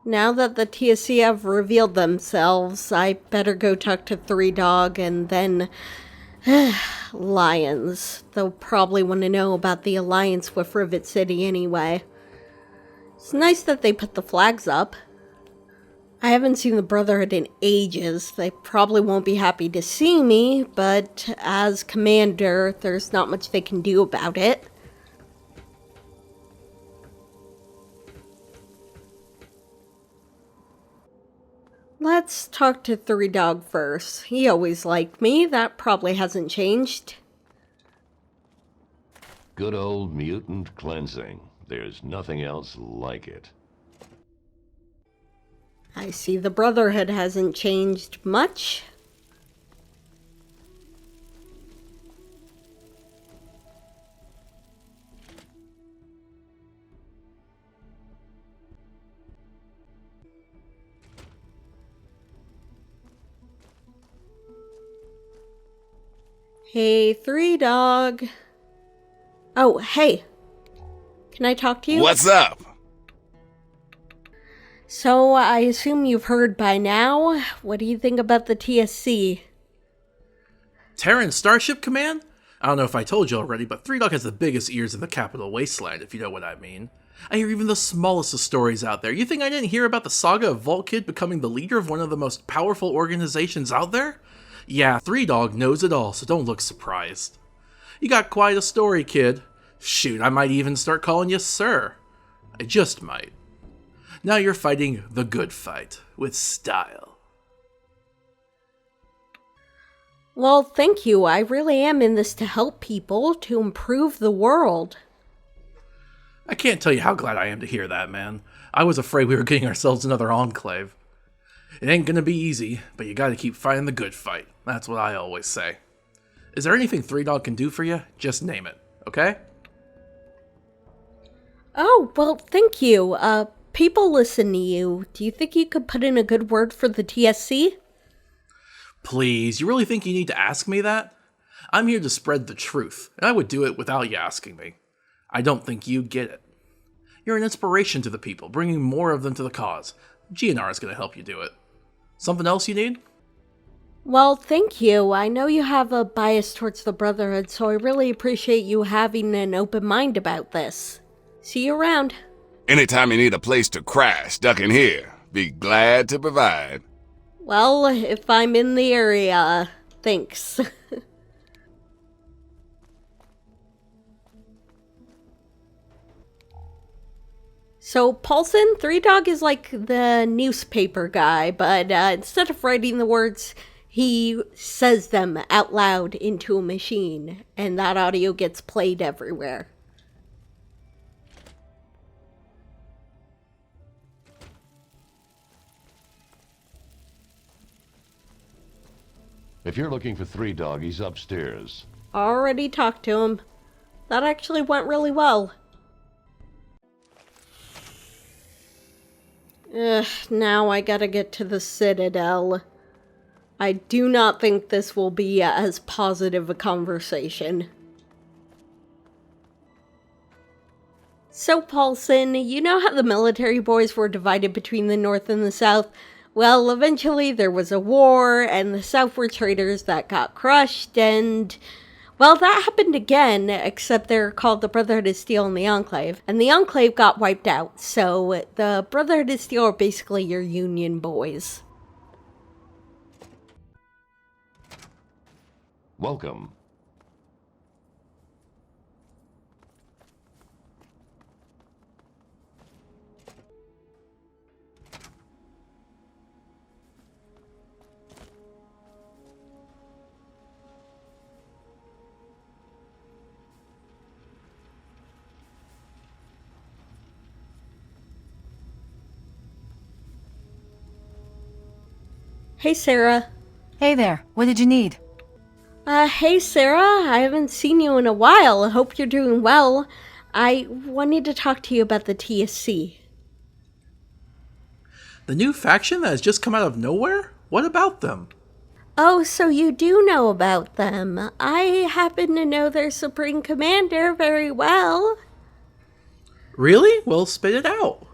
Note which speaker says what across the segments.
Speaker 1: Now that the TSC have revealed themselves, I better go talk to Three Dog and then... Lions. They'll probably want to know about the alliance with Rivet City anyway. It's nice that they put the flags up. I haven't seen the Brotherhood in ages. They probably won't be happy to see me, but as commander, there's not much they can do about it. Let's talk to Three Dog first. He always liked me. That probably hasn't changed.
Speaker 2: Good old mutant cleansing. There's nothing else like it.
Speaker 1: I see the Brotherhood hasn't changed much. Hey, Three Dog. Oh, hey. Can I talk to you?
Speaker 3: What's up?
Speaker 1: So, I assume you've heard by now. What do you think about the TSC?
Speaker 4: Terran Starship Command? I don't know if I told you already, but Three Dog has the biggest ears in the capital wasteland, if you know what I mean. I hear even the smallest of stories out there. You think I didn't hear about the saga of Vault Kid becoming the leader of one of the most powerful organizations out there? Yeah, Three Dog knows it all, so don't look surprised. You got quite a story, kid. Shoot, I might even start calling you Sir. I just might. Now you're fighting the good fight, with style.
Speaker 1: Well, thank you. I really am in this to help people, to improve the world.
Speaker 4: I can't tell you how glad I am to hear that, man. I was afraid we were getting ourselves another enclave. It ain't gonna be easy, but you gotta keep fighting the good fight. That's what I always say. Is there anything Three Dog can do for you? Just name it, okay?
Speaker 1: Oh, well, thank you. People listen to you. Do you think you could put in a good word for the TSC?
Speaker 4: Please, you really think you need to ask me that? I'm here to spread the truth, and I would do it without you asking me. I don't think you get it. You're an inspiration to the people, bringing more of them to the cause. GNR is going to help you do it. Something else you need?
Speaker 1: Well, thank you. I know you have a bias towards the Brotherhood, so I really appreciate you having an open mind about this. See you around.
Speaker 3: Anytime you need a place to crash, duck in here. Be glad to provide.
Speaker 1: Well, if I'm in the area, thanks. So, Paulson, Three Dog is like the newspaper guy, but instead of writing the words, he says them out loud into a machine, and that audio gets played everywhere.
Speaker 2: If you're looking for Three Dog, he's upstairs.
Speaker 1: Already talked to him. That actually went really well. Now I gotta get to the Citadel. I do not think this will be as positive a conversation. So, Paulson, you know how the military boys were divided between the North and the South? Well, eventually there was a war, and the South were traitors that got crushed, and... well, that happened again, except they're called the Brotherhood of Steel and the Enclave. And the Enclave got wiped out, so the Brotherhood of Steel are basically your Union boys.
Speaker 2: Welcome.
Speaker 1: Hey, Sarah.
Speaker 5: Hey there, what did you need?
Speaker 1: Hey, Sarah. I haven't seen you in a while. I hope you're doing well. I wanted to talk to you about the TSC.
Speaker 4: The new faction that has just come out of nowhere? What about them?
Speaker 1: Oh, so you do know about them. I happen to know their Supreme Commander very well.
Speaker 4: Really? Well, spit it out.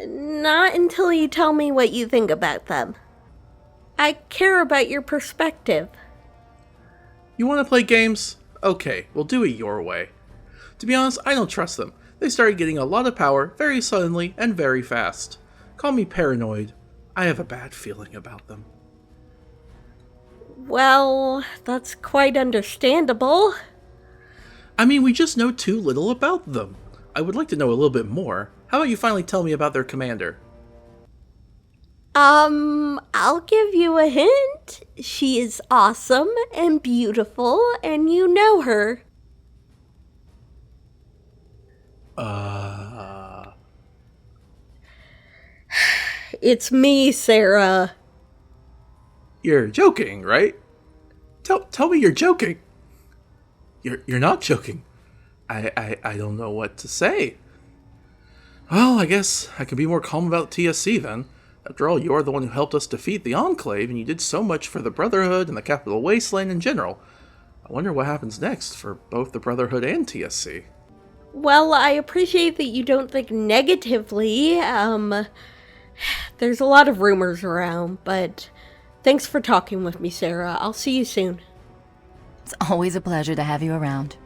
Speaker 1: Not until you tell me what you think about them. I care about your perspective.
Speaker 4: You want to play games? Okay, we'll do it your way. To be honest, I don't trust them. They started getting a lot of power very suddenly and very fast. Call me paranoid. I have a bad feeling about them.
Speaker 1: Well, that's quite understandable.
Speaker 4: I mean, we just know too little about them. I would like to know a little bit more. How about you finally tell me about their commander?
Speaker 1: I'll give you a hint. She is awesome and beautiful, and you know her. It's me, Sarah.
Speaker 4: You're joking, right? Tell me you're joking. You're not joking. I don't know what to say. Well, I guess I can be more calm about TSC then. After all, you're the one who helped us defeat the Enclave, and you did so much for the Brotherhood and the Capital Wasteland in general. I wonder what happens next for both the Brotherhood and TSC.
Speaker 1: Well, I appreciate that you don't think negatively. There's a lot of rumors around, but thanks for talking with me, Sarah. I'll see you soon.
Speaker 5: It's always a pleasure to have you around.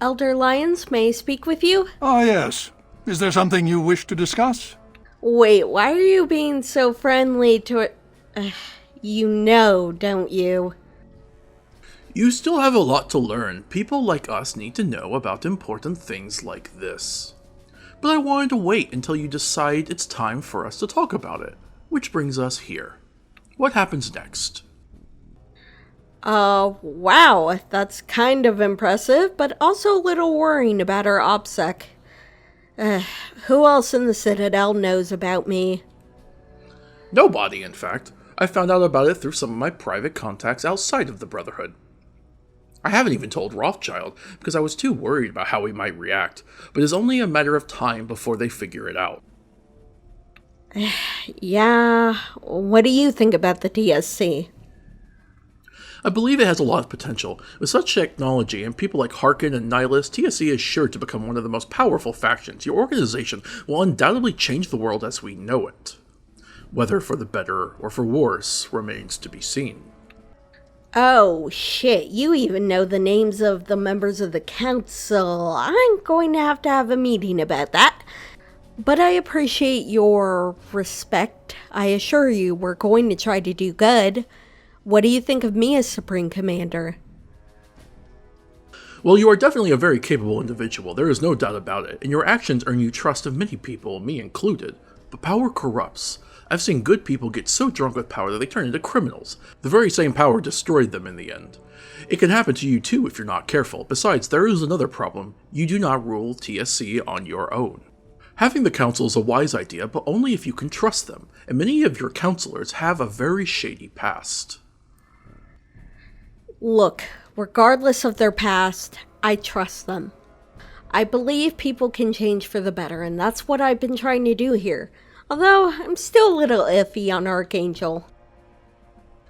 Speaker 1: Elder Lyons, may I speak with you?
Speaker 6: Ah, yes. Is there something you wish to discuss?
Speaker 1: Wait, why are you being so friendly to you know, don't you?
Speaker 4: You still have a lot to learn. People like us need to know about important things like this. But I wanted to wait until you decide it's time for us to talk about it. Which brings us here. What happens next?
Speaker 1: Wow, that's kind of impressive, but also a little worrying about our OPSEC. Who else in the Citadel knows about me?
Speaker 4: Nobody, in fact. I found out about it through some of my private contacts outside of the Brotherhood. I haven't even told Rothschild, because I was too worried about how he might react, but it's only a matter of time before they figure it out.
Speaker 1: Yeah, what do you think about the TSC?
Speaker 4: I believe it has a lot of potential. With such technology and people like Harkin and Nihilus, TSC is sure to become one of the most powerful factions. Your organization will undoubtedly change the world as we know it. Whether for the better or for worse remains to be seen.
Speaker 1: Oh, shit, you even know the names of the members of the council. I'm going to have a meeting about that. But I appreciate your respect. I assure you we're going to try to do good. What do you think of me as Supreme Commander?
Speaker 4: Well, you are definitely a very capable individual, there is no doubt about it, and your actions earn you trust of many people, me included. But power corrupts. I've seen good people get so drunk with power that they turn into criminals. The very same power destroyed them in the end. It can happen to you too if you're not careful. Besides, there is another problem. You do not rule TSC on your own. Having the council is a wise idea, but only if you can trust them, and many of your counselors have a very shady past.
Speaker 1: Look, regardless of their past, I trust them. I believe people can change for the better, and that's what I've been trying to do here. Although, I'm still a little iffy on Archangel.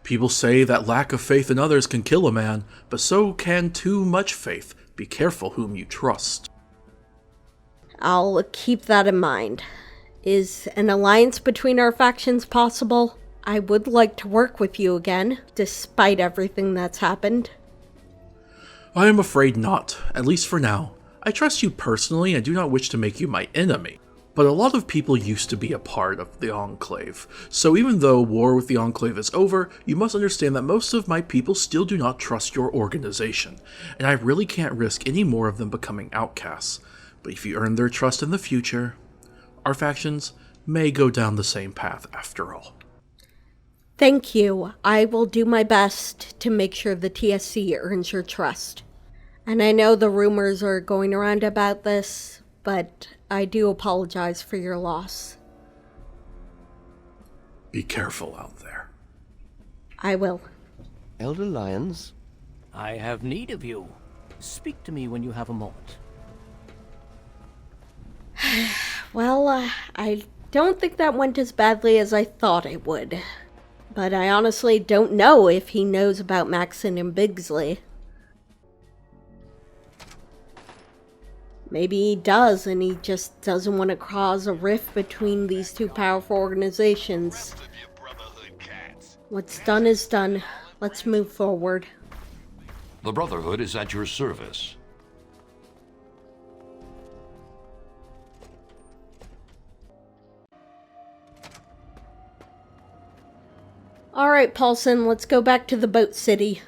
Speaker 4: People say that lack of faith in others can kill a man, but so can too much faith. Be careful whom you trust.
Speaker 1: I'll keep that in mind. Is an alliance between our factions possible? I would like to work with you again, despite everything that's happened.
Speaker 4: I am afraid not, at least for now. I trust you personally and do not wish to make you my enemy. But a lot of people used to be a part of the Enclave, so even though war with the Enclave is over, you must understand that most of my people still do not trust your organization, and I really can't risk any more of them becoming outcasts. But if you earn their trust in the future, our factions may go down the same path after all.
Speaker 1: Thank you. I will do my best to make sure the TSC earns your trust. And I know the rumors are going around about this, but I do apologize for your loss.
Speaker 4: Be careful out there.
Speaker 1: I will.
Speaker 7: Elder Lyons, I have need of you. Speak to me when you have a moment.
Speaker 1: Well, I don't think that went as badly as I thought it would. But I honestly don't know if he knows about Maxon and Bigsley. Maybe he does, and he just doesn't want to cause a rift between these two powerful organizations. What's done is done. Let's move forward.
Speaker 2: The Brotherhood is at your service.
Speaker 1: Alright, Paulson, let's go back to the boat city.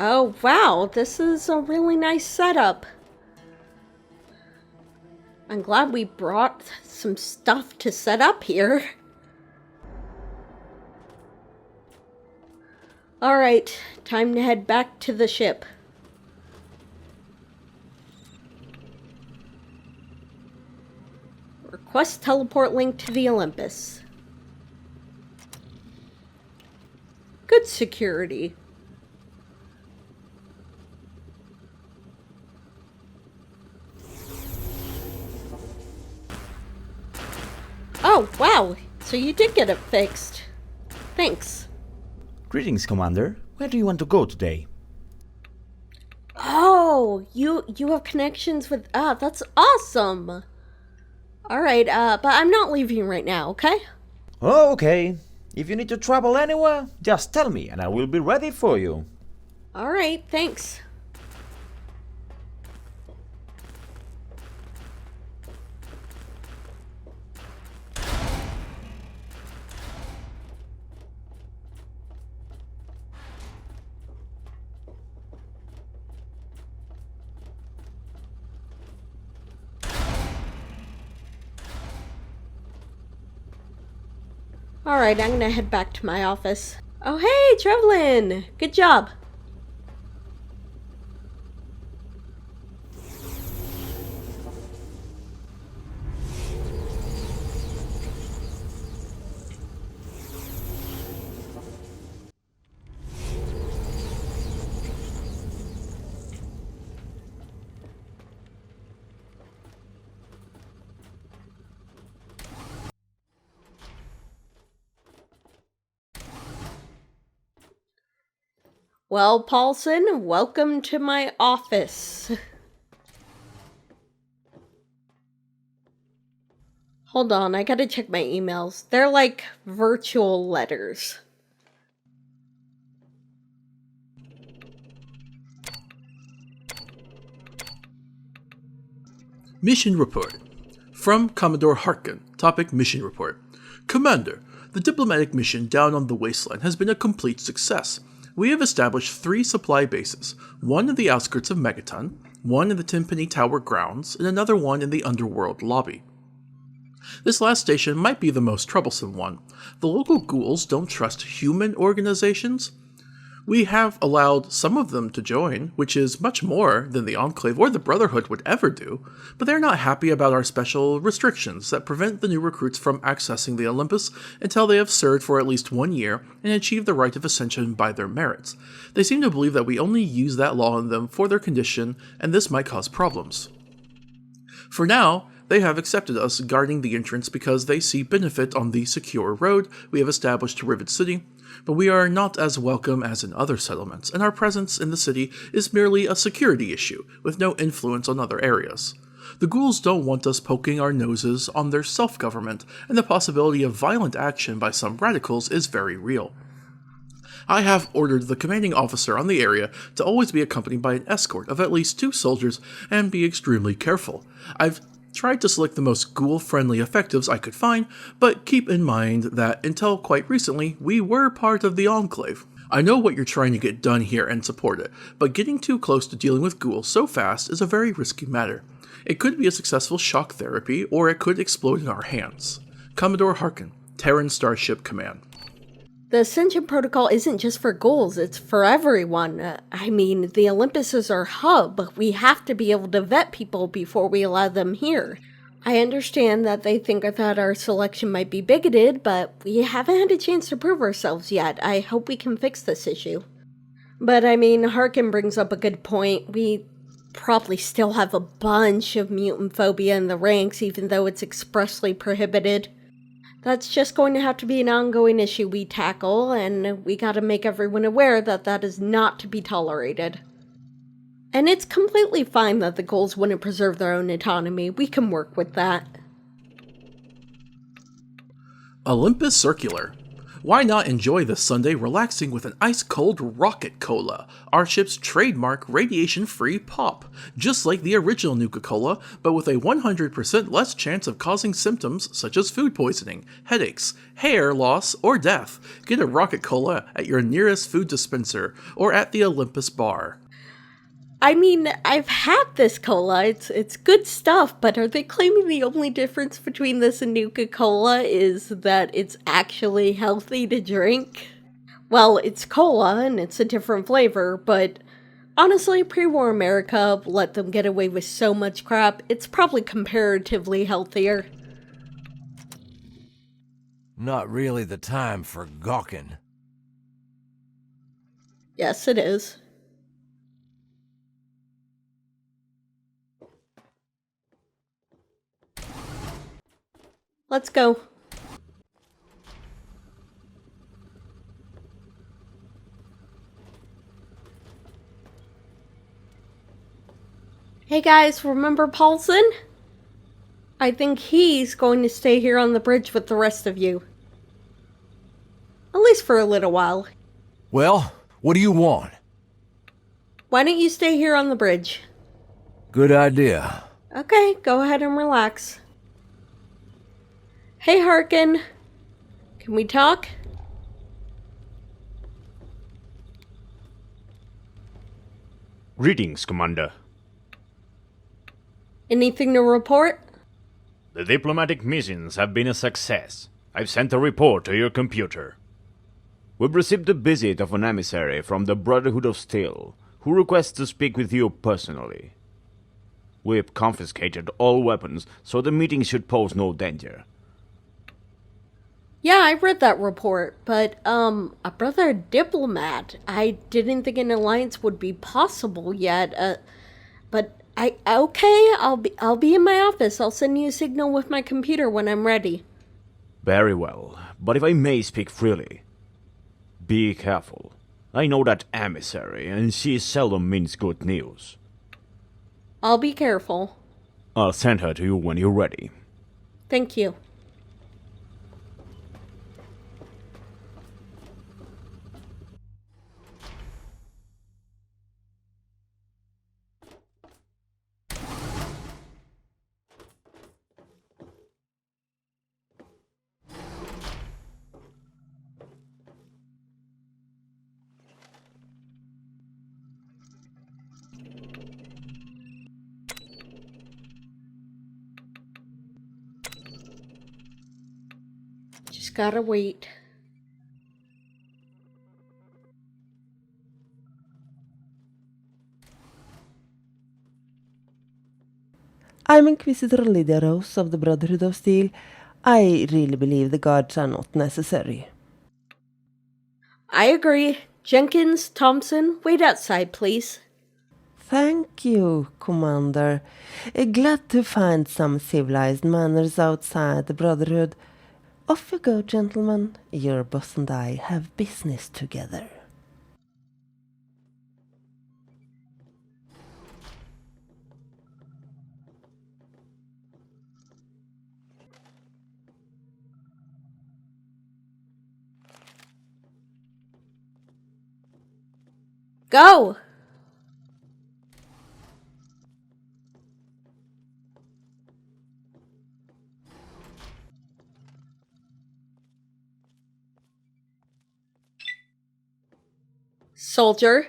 Speaker 1: Oh, wow, this is a really nice setup. I'm glad we brought some stuff to set up here. Alright, time to head back to the ship. Request teleport link to the Olympus. Good security. Oh, wow. So you did get it fixed. Thanks.
Speaker 8: Greetings, Commander. Where do you want to go today?
Speaker 1: Oh, you have connections with... Ah, that's awesome. Alright, but I'm not leaving right now, okay?
Speaker 8: Oh, okay. If you need to travel anywhere, just tell me and I will be ready for you.
Speaker 1: Alright, thanks. Alright, I'm gonna head back to my office. Oh, hey, Trevlin! Good job. Well, Paulson, welcome to my office. Hold on, I gotta check my emails. They're like virtual letters.
Speaker 4: Mission Report. From Commodore Harkin. Topic Mission Report. Commander, the diplomatic mission down on the wasteland has been a complete success. We have established 3 supply bases, one in the outskirts of Megaton, one in the Timpani Tower grounds, and another one in the underworld lobby. This last station might be the most troublesome one. The local ghouls don't trust human organizations. We have allowed some of them to join, which is much more than the Enclave or the Brotherhood would ever do, but they're not happy about our special restrictions that prevent the new recruits from accessing the Olympus until they have served for at least 1 year and achieved the right of ascension by their merits. They seem to believe that we only use that law on them for their condition, and this might cause problems. For now, they have accepted us guarding the entrance because they see benefit on the secure road we have established to Rivet City. But we are not as welcome as in other settlements, and our presence in the city is merely a security issue, with no influence on other areas. The ghouls don't want us poking our noses on their self-government, and the possibility of violent action by some radicals is very real. I have ordered the commanding officer on the area to always be accompanied by an escort of at least 2 soldiers and be extremely careful. I've tried to select the most ghoul-friendly effectives I could find, but keep in mind that until quite recently, we were part of the Enclave. I know what you're trying to get done here and support it, but getting too close to dealing with ghouls so fast is a very risky matter. It could be a successful shock therapy, or it could explode in our hands. Commodore Harkin, Terran Starship Command.
Speaker 1: The Ascension Protocol isn't just for ghouls, it's for everyone. The Olympus is our hub. We have to be able to vet people before we allow them here. I understand that they think that our selection might be bigoted, but we haven't had a chance to prove ourselves yet. I hope we can fix this issue. But Harkin brings up a good point. We probably still have a bunch of mutant phobia in the ranks, even though it's expressly prohibited. That's just going to have to be an ongoing issue we tackle, and we gotta make everyone aware that that is not to be tolerated. And it's completely fine that the ghouls wouldn't preserve their own autonomy. We can work with that.
Speaker 4: Olympus Circular. Why not enjoy this Sunday relaxing with an ice-cold Rocket Cola, our ship's trademark radiation-free pop, just like the original Nuka-Cola, but with a 100% less chance of causing symptoms such as food poisoning, headaches, hair loss, or death. Get a Rocket Cola at your nearest food dispenser or at the Olympus bar.
Speaker 1: I've had this cola. It's good stuff, but are they claiming the only difference between this and Nuka-Cola is that it's actually healthy to drink? Well, it's cola and it's a different flavor, but honestly, pre-war America let them get away with so much crap, it's probably comparatively healthier.
Speaker 9: Not really the time for gawking.
Speaker 1: Yes, it is. Let's go. Hey guys, remember Paulson? I think he's going to stay here on the bridge with the rest of you. At least for a little while.
Speaker 9: Well, what do you want?
Speaker 1: Why don't you stay here on the bridge?
Speaker 9: Good idea.
Speaker 1: Okay, go ahead and relax. Hey, Harkin. Can we talk?
Speaker 10: Greetings, Commander.
Speaker 1: Anything to report?
Speaker 10: The diplomatic missions have been a success. I've sent a report to your computer.
Speaker 11: We've received a visit of an emissary from the Brotherhood of Steel, who requests to speak with you personally. We've confiscated all weapons, so the meeting should pose no danger.
Speaker 1: Yeah, I read that report, but, a brother diplomat. I didn't think an alliance would be possible yet, but okay, I'll be in my office. I'll send you a signal with my computer when I'm ready.
Speaker 11: Very well, but if I may speak freely, be careful. I know that emissary, and she seldom means good news.
Speaker 1: I'll be careful.
Speaker 11: I'll send her to you when you're ready.
Speaker 1: Thank you. Just gotta wait.
Speaker 12: I'm Inquisitor Lydia Rose of the Brotherhood of Steel. I really believe the guards are not necessary.
Speaker 1: I agree. Jenkins, Thompson, wait outside, please.
Speaker 12: Thank you, Commander. Glad to find some civilized manners outside the Brotherhood. Off you go, gentlemen. Your boss and I have business together.
Speaker 1: Go! Soldier.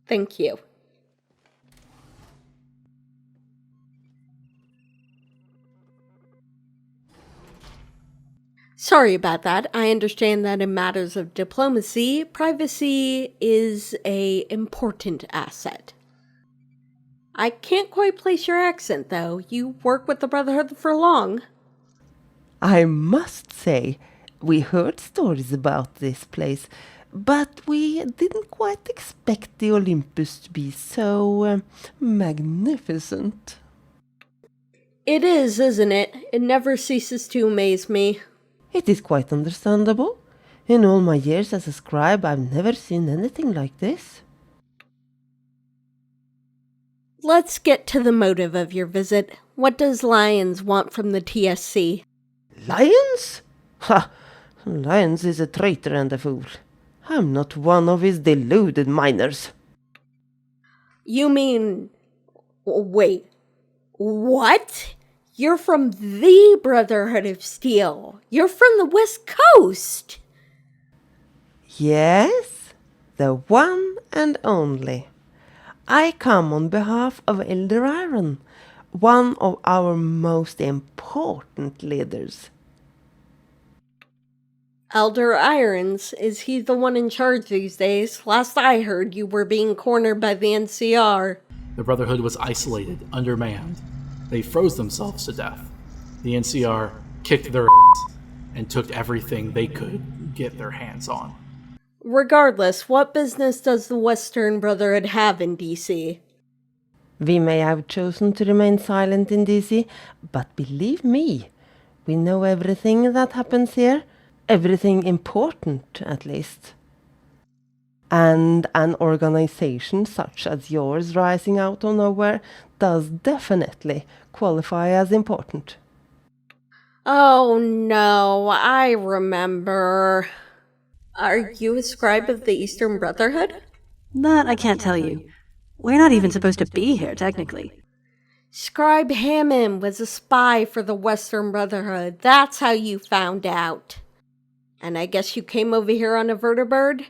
Speaker 1: Thank you. Sorry about that. I understand that in matters of diplomacy, privacy is an important asset. I can't quite place your accent, though. You work with the Brotherhood for long.
Speaker 12: I must say, we heard stories about this place, but we didn't quite expect the Olympus to be so magnificent.
Speaker 1: It is, isn't it? It never ceases to amaze me.
Speaker 12: It is quite understandable. In all my years as a scribe, I've never seen anything like this.
Speaker 1: Let's get to the motive of your visit. What does Lyons want from the TSC?
Speaker 12: Lyons? Ha! Lyons is a traitor and a fool. I'm not one of his deluded miners.
Speaker 1: You mean... Wait. What? You're from the Brotherhood of Steel. You're from the West Coast.
Speaker 12: Yes, the one and only. I come on behalf of Elder Iron, one of our most important leaders.
Speaker 1: Elder Irons, is he the one in charge these days? Last I heard, you were being cornered by the NCR.
Speaker 4: The Brotherhood was isolated, undermanned. They froze themselves to death. The NCR kicked their ass and took everything they could get their hands on.
Speaker 1: Regardless, what business does the Western Brotherhood have in DC?
Speaker 12: We may have chosen to remain silent in DC, but believe me, we know everything that happens here. Everything important, at least. And an organization such as yours rising out of nowhere does definitely qualify as important.
Speaker 1: Oh no, I remember. Are you a scribe of the Eastern Brotherhood?
Speaker 13: That I can't tell you. We're not even supposed to be here, technically.
Speaker 1: Scribe Hammond was a spy for the Western Brotherhood. That's how you found out. And I guess you came over here on a vertibird?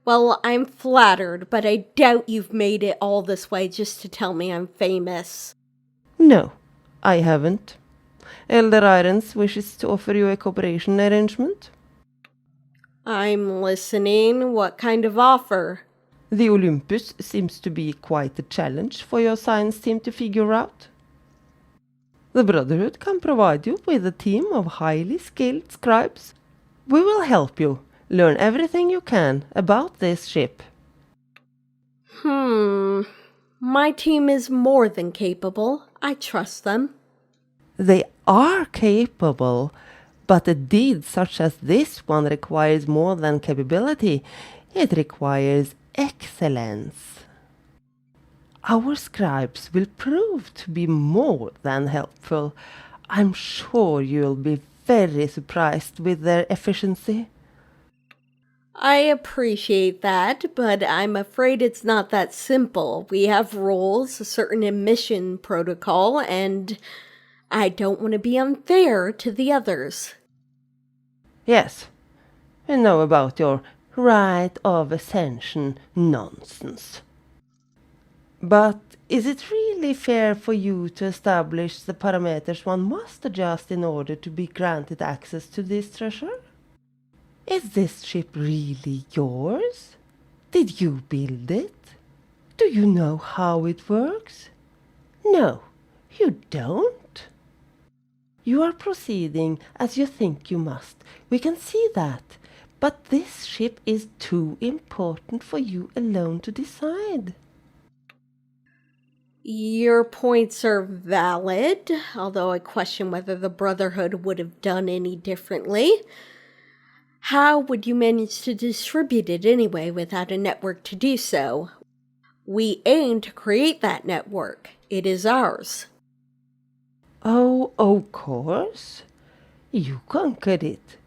Speaker 1: Well, I'm flattered, but I doubt you've made it all this way just to tell me I'm famous.
Speaker 12: No, I haven't. Elder Irons wishes to offer you a cooperation arrangement.
Speaker 1: I'm listening. What kind of offer?
Speaker 12: The Olympus seems to be quite a challenge for your science team to figure out. The Brotherhood can provide you with a team of highly skilled scribes. We will help you learn everything you can about this ship.
Speaker 1: My team is more than capable. I trust them.
Speaker 12: They are capable, but a deed such as this one requires more than capability. It requires excellence. Our scribes will prove to be more than helpful. I'm sure you'll be very surprised with their efficiency.
Speaker 1: I appreciate that, but I'm afraid it's not that simple. We have rules, a certain admission protocol, and I don't want to be unfair to the others.
Speaker 12: Yes, we know about your right of ascension nonsense. But is it really fair for you to establish the parameters one must adjust in order to be granted access to this treasure? Is this ship really yours? Did you build it? Do you know how it works? No, you don't. You are proceeding as you think you must. We can see that. But this ship is too important for you alone to decide.
Speaker 1: Your points are valid, although I question whether the Brotherhood would have done any differently. How would you manage to distribute it anyway without a network to do so? We aim to create that network. It is ours.
Speaker 12: Oh, of course. You conquered it.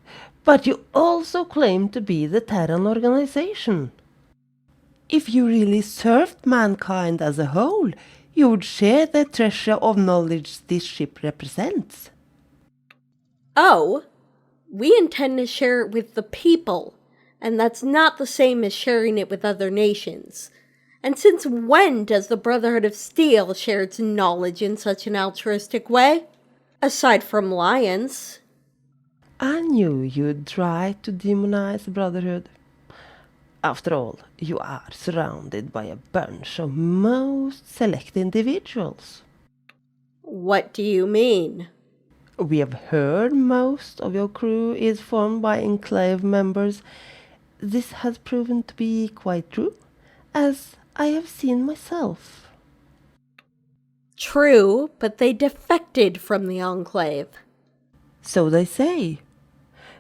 Speaker 12: But you also claim to be the Terran organization. If you really served mankind as a whole, you would share the treasure of knowledge this ship represents.
Speaker 1: Oh, we intend to share it with the people, and that's not the same as sharing it with other nations. And since when does the Brotherhood of Steel share its knowledge in such an altruistic way? Aside from lions.
Speaker 12: I knew you'd try to demonize the Brotherhood. After all, you are surrounded by a bunch of most select individuals.
Speaker 1: What do you mean?
Speaker 12: We have heard most of your crew is formed by Enclave members. This has proven to be quite true, as I have seen myself.
Speaker 1: True, but they defected from the Enclave.
Speaker 12: So they say.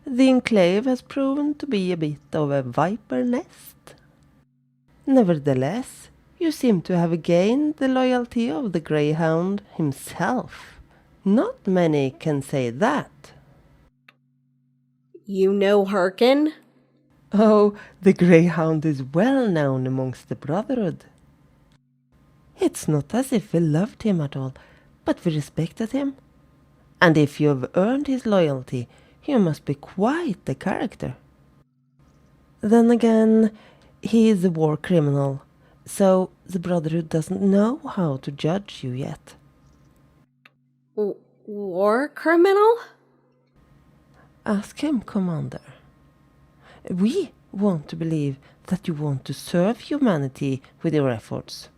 Speaker 12: The Enclave has proven to be a bit of a viper nest. Nevertheless, you seem to have gained the loyalty of the Greyhound himself. Not many can say that.
Speaker 1: You know Harkin?
Speaker 12: Oh, the Greyhound is well known amongst the Brotherhood. It's not as if we loved him at all, but we respected him. And if you have earned his loyalty, you must be quite the character. Then again, he is a war criminal, so the Brotherhood doesn't know how to judge you yet.
Speaker 1: War criminal?
Speaker 12: Ask him, Commander. We want to believe that you want to serve humanity with your efforts.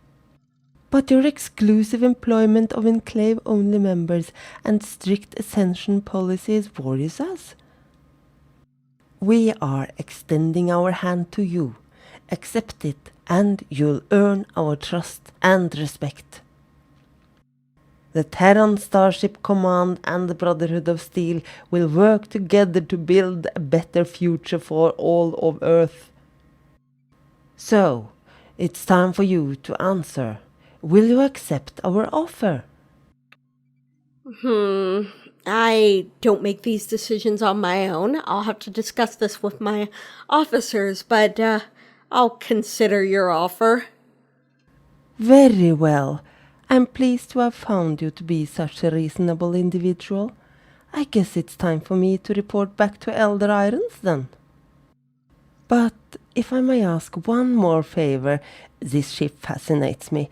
Speaker 12: But your exclusive employment of Enclave-only members and strict ascension policies worries us. We are extending our hand to you. Accept it, and you'll earn our trust and respect. The Terran Starship Command and the Brotherhood of Steel will work together to build a better future for all of Earth. So, it's time for you to answer. Will you accept our offer?
Speaker 1: I don't make these decisions on my own. I'll have to discuss this with my officers, but I'll consider your offer.
Speaker 12: Very well. I'm pleased to have found you to be such a reasonable individual. I guess it's time for me to report back to Elder Irons then. But if I may ask one more favor, this ship fascinates me.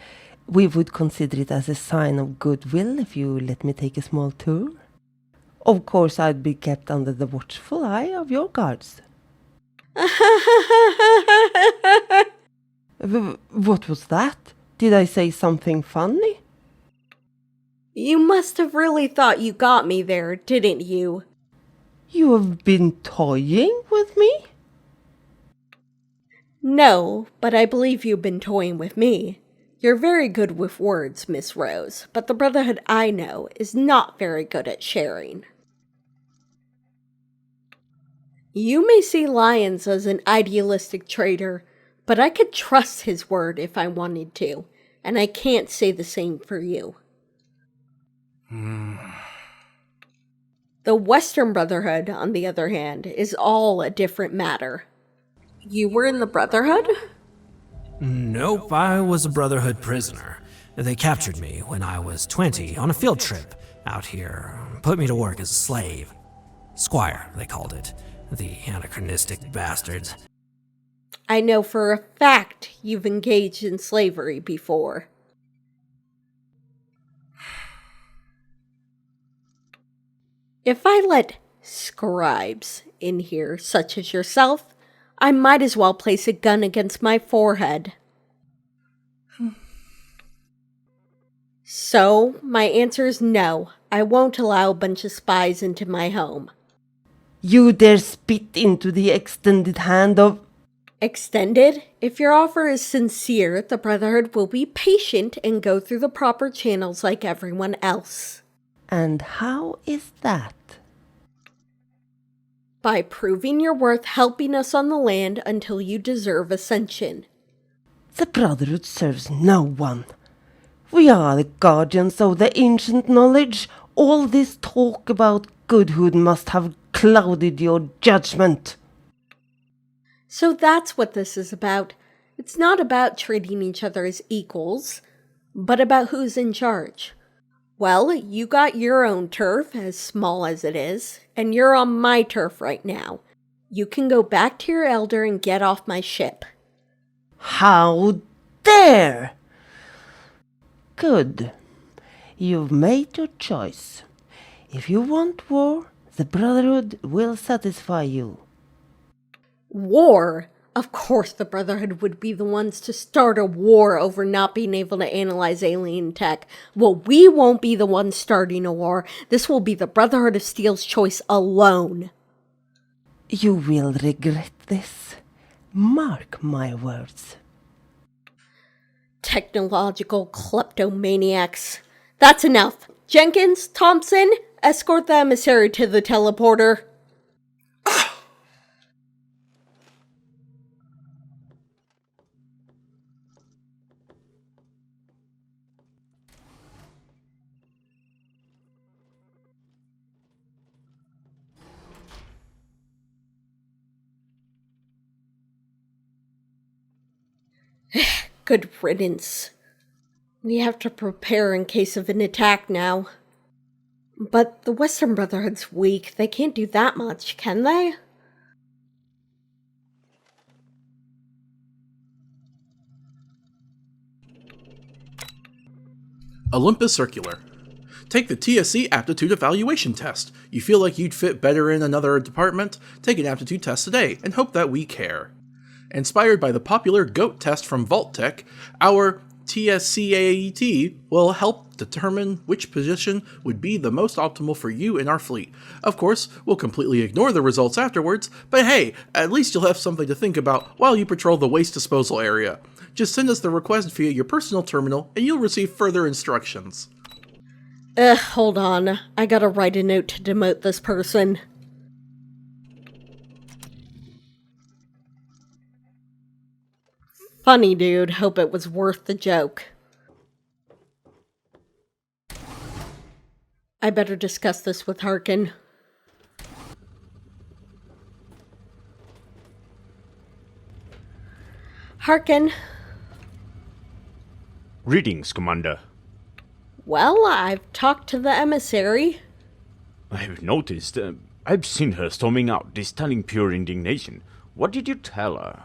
Speaker 12: We would consider it as a sign of goodwill if you let me take a small tour. Of course, I'd be kept under the watchful eye of your guards. What was that? Did I say something funny?
Speaker 1: You must have really thought you got me there, didn't you?
Speaker 12: You have been toying with me?
Speaker 1: No, but I believe you've been toying with me. You're very good with words, Miss Rose, but the Brotherhood I know is not very good at sharing. You may see Lyons as an idealistic traitor, but I could trust his word if I wanted to, and I can't say the same for you. The Western Brotherhood, on the other hand, is all a different matter. You were in the Brotherhood?
Speaker 7: Nope, I was a Brotherhood prisoner. They captured me when I was 20 on a field trip out here, put me to work as a slave. Squire, they called it. The anachronistic bastards.
Speaker 1: I know for a fact you've engaged in slavery before. If I let scribes in here, such as yourself, I might as well place a gun against my forehead. So, my answer is no. I won't allow a bunch of spies into my home.
Speaker 12: You dare spit into the extended hand of...
Speaker 1: Extended? If your offer is sincere, the Brotherhood will be patient and go through the proper channels like everyone else.
Speaker 12: And how is that?
Speaker 1: By proving your worth helping us on the land until you deserve ascension.
Speaker 12: The Brotherhood serves no one. We are the guardians of the ancient knowledge. All this talk about goodhood must have clouded your judgment.
Speaker 1: So that's what this is about. It's not about treating each other as equals, but about who's in charge. Well, you got your own turf, as small as it is, and you're on my turf right now. You can go back to your elder and get off my ship.
Speaker 12: How dare! Good. You've made your choice. If you want war, the Brotherhood will satisfy you.
Speaker 1: War? Of course the Brotherhood would be the ones to start a war over not being able to analyze alien tech. Well, we won't be the ones starting a war. This will be the Brotherhood of Steel's choice alone.
Speaker 12: You will regret this. Mark my words.
Speaker 1: Technological kleptomaniacs. That's enough. Jenkins, Thompson, escort the emissary to the teleporter. Good riddance. We have to prepare in case of an attack now. But the Western Brotherhood's weak. They can't do that much, can they?
Speaker 4: Olympus Circular. Take the TSC Aptitude Evaluation Test. You feel like you'd fit better in another department? Take an aptitude test today and hope that we care. Inspired by the popular GOAT test from Vault-Tec, our TSCAET will help determine which position would be the most optimal for you in our fleet. Of course, we'll completely ignore the results afterwards, but hey, at least you'll have something to think about while you patrol the waste disposal area. Just send us the request via your personal terminal and you'll receive further instructions.
Speaker 1: Hold on. I gotta write a note to demote this person. Funny dude, hope it was worth the joke. I better discuss this with Harkin. Harkin.
Speaker 11: Greetings, Commander.
Speaker 1: Well, I've talked to the emissary.
Speaker 11: I've noticed. I've seen her storming out, distilling pure indignation. What did you tell her?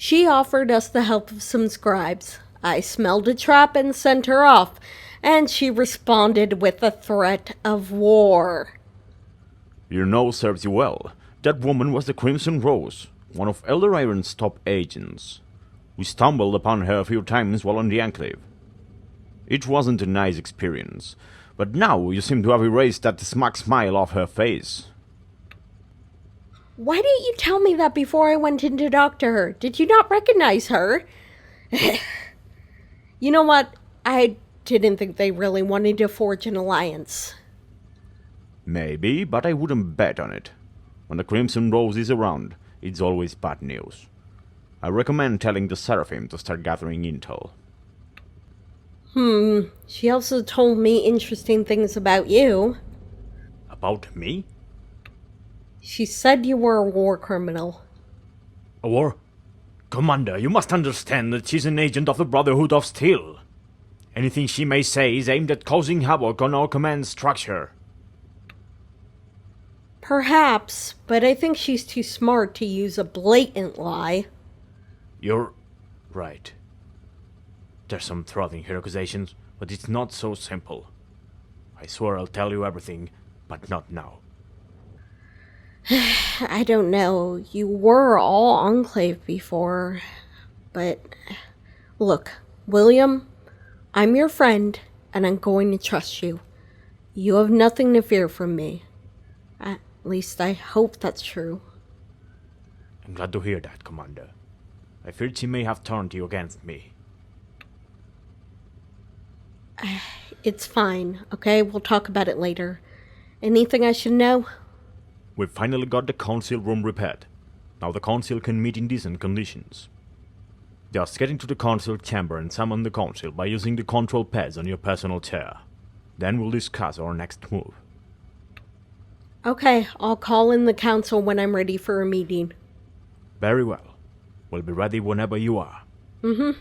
Speaker 1: She offered us the help of some scribes. I smelled a trap and sent her off, and she responded with a threat of war.
Speaker 11: Your nose serves you well. That woman was the Crimson Rose, one of Elder Iron's top agents. We stumbled upon her a few times while on the Enclave. It wasn't a nice experience, but now you seem to have erased that smug smile off her face.
Speaker 1: Why didn't you tell me that before I went in to talk to her? Did you not recognize her? You know what? I didn't think they really wanted to forge an alliance.
Speaker 11: Maybe, but I wouldn't bet on it. When the Crimson Rose is around, it's always bad news. I recommend telling the Seraphim to start gathering intel.
Speaker 1: She also told me interesting things about you.
Speaker 11: About me?
Speaker 1: She said you were a war criminal.
Speaker 11: A war? Commander, you must understand that she's an agent of the Brotherhood of Steel. Anything she may say is aimed at causing havoc on our command structure.
Speaker 1: Perhaps, but I think she's too smart to use a blatant lie.
Speaker 11: You're right. There's some truth in her accusations, but it's not so simple. I swear I'll tell you everything, but not now.
Speaker 1: I don't know. You were all Enclave before, but look, William, I'm your friend, and I'm going to trust you. You have nothing to fear from me. At least I hope that's true.
Speaker 10: I'm glad to hear that, Commander. I feared she may have turned you against me.
Speaker 1: It's fine, okay? We'll talk about it later. Anything I should know?
Speaker 10: We've finally got the council room repaired. Now the council can meet in decent conditions. Just get into the council chamber and summon the council by using the control pads on your personal chair. Then we'll discuss our next move.
Speaker 1: Okay, I'll call in the council when I'm ready for a meeting.
Speaker 10: Very well. We'll be ready whenever you are.
Speaker 1: Mm-hmm.